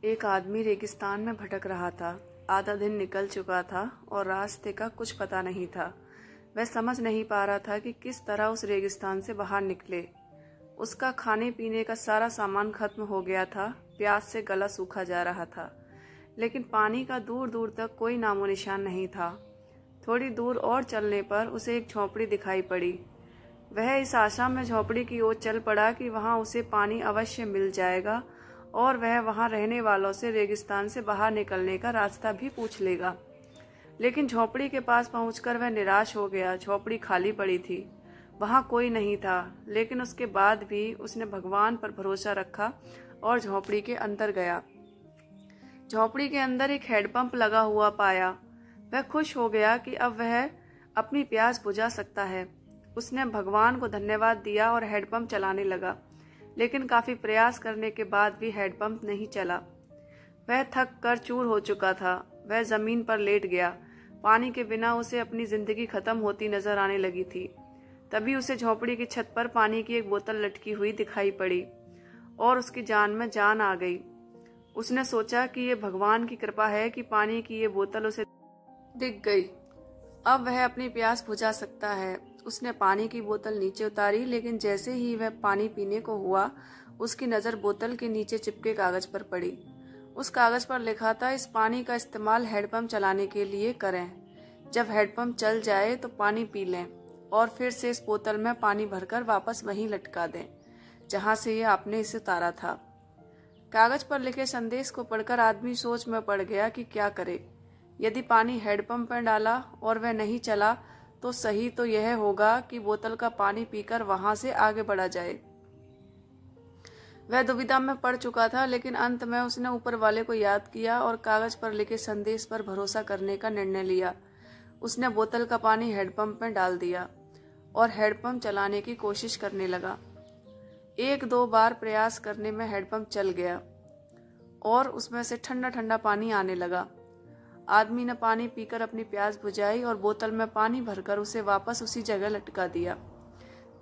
एक आदमी रेगिस्तान में भटक रहा था। आधा दिन निकल चुका था और रास्ते का कुछ पता नहीं था। वह समझ नहीं पा रहा था कि किस तरह उस रेगिस्तान से बाहर निकले। उसका खाने पीने का सारा सामान खत्म हो गया था। प्यास से गला सूखा जा रहा था, लेकिन पानी का दूर दूर तक कोई नामो निशान नहीं था। थोड़ी दूर और चलने पर उसे एक झोंपड़ी दिखाई पड़ी। वह इस आशा में झोंपड़ी की ओर चल पड़ा कि वहां उसे पानी अवश्य मिल जाएगा और वह वहां रहने वालों से रेगिस्तान से बाहर निकलने का रास्ता भी पूछ लेगा। लेकिन झोंपड़ी के पास पहुंचकर वह निराश हो गया। झोंपड़ी खाली पड़ी थी, वहां कोई नहीं था। लेकिन उसके बाद भी उसने भगवान पर भरोसा रखा और झोंपड़ी के अंदर गया। झोंपड़ी के अंदर एक हैंडपंप लगा हुआ पाया। वह खुश हो गया कि अब वह अपनी प्यास बुझा सकता है। उसने भगवान को धन्यवाद दिया और हैंडपंप चलाने लगा, लेकिन काफी प्रयास करने के बाद भी हैंडपंप नहीं चला। वह थक कर चूर हो चुका था। वह जमीन पर लेट गया। पानी के बिना उसे अपनी जिंदगी खत्म होती नजर आने लगी थी। तभी उसे झोंपड़ी की छत पर पानी की एक बोतल लटकी हुई दिखाई पड़ी और उसकी जान में जान आ गई। उसने सोचा कि ये भगवान की कृपा है कि पानी की ये बोतल उसे दिख गई। अब वह अपनी प्यास बुझा सकता है। उसने पानी की बोतल नीचे उतारी, लेकिन जैसे ही वह पानी पीने को हुआ, उसकी नजर बोतल के नीचे चिपके कागज पर पड़ी। उस कागज पर लिखा था, इस पानी का इस्तेमाल हैंडपंप चलाने के लिए करें। जब हैंडपंप चल जाए तो पानी पी लें और फिर से इस बोतल में पानी भरकर वापस वहीं लटका दें जहां से ये आपने इसे उतारा था। कागज पर लिखे संदेश को पढ़कर आदमी सोच में पड़ गया कि क्या करे। यदि पानी हैंडपंप में डाला और वह नहीं चला तो सही तो यह होगा कि बोतल का पानी पीकर वहां से आगे बढ़ा जाए। वह दुविधा में पड़ चुका था, लेकिन अंत में उसने ऊपर वाले को याद किया और कागज पर लिखे संदेश पर भरोसा करने का निर्णय लिया। उसने बोतल का पानी हैंडपंप में डाल दिया और हैंडपंप चलाने की कोशिश करने लगा। एक दो बार प्रयास करने में हैंडपंप चल गया और उसमें से ठंडा ठंडा पानी आने लगा। आदमी ने पानी पीकर अपनी प्यास बुझाई और बोतल में पानी भरकर उसे वापस उसी जगह लटका दिया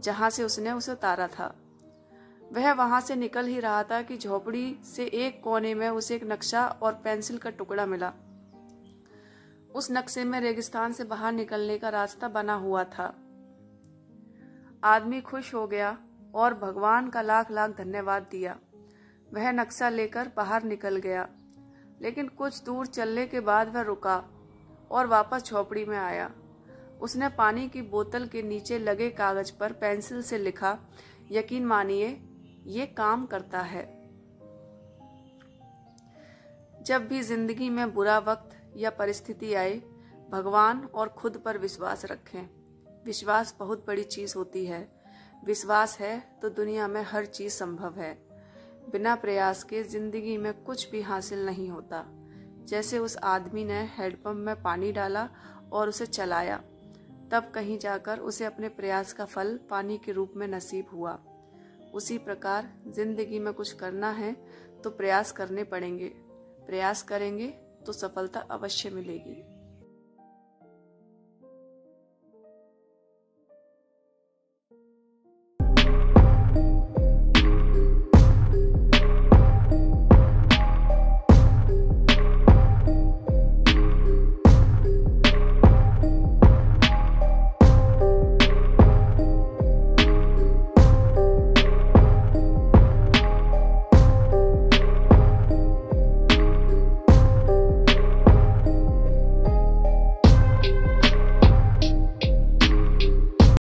जहां से उसने उसे उतारा था। वह वहां से निकल ही रहा था कि झोपड़ी से एक कोने में उसे एक नक्शा और पेंसिल का टुकड़ा मिला। उस नक्शे में रेगिस्तान से बाहर निकलने का रास्ता बना हुआ था। आदमी खुश हो गया और भगवान का लाख लाख धन्यवाद दिया। वह नक्शा लेकर बाहर निकल गया, लेकिन कुछ दूर चलने के बाद वह रुका और वापस झोपड़ी में आया। उसने पानी की बोतल के नीचे लगे कागज पर पेंसिल से लिखा, यकीन मानिए ये काम करता है। जब भी जिंदगी में बुरा वक्त या परिस्थिति आए, भगवान और खुद पर विश्वास रखें। विश्वास बहुत बड़ी चीज होती है। विश्वास है तो दुनिया में हर चीज संभव है। बिना प्रयास के जिंदगी में कुछ भी हासिल नहीं होता। जैसे उस आदमी ने हैंडपंप में पानी डाला और उसे चलाया, तब कहीं जाकर उसे अपने प्रयास का फल पानी के रूप में नसीब हुआ। उसी प्रकार जिंदगी में कुछ करना है तो प्रयास करने पड़ेंगे। प्रयास करेंगे तो सफलता अवश्य मिलेगी।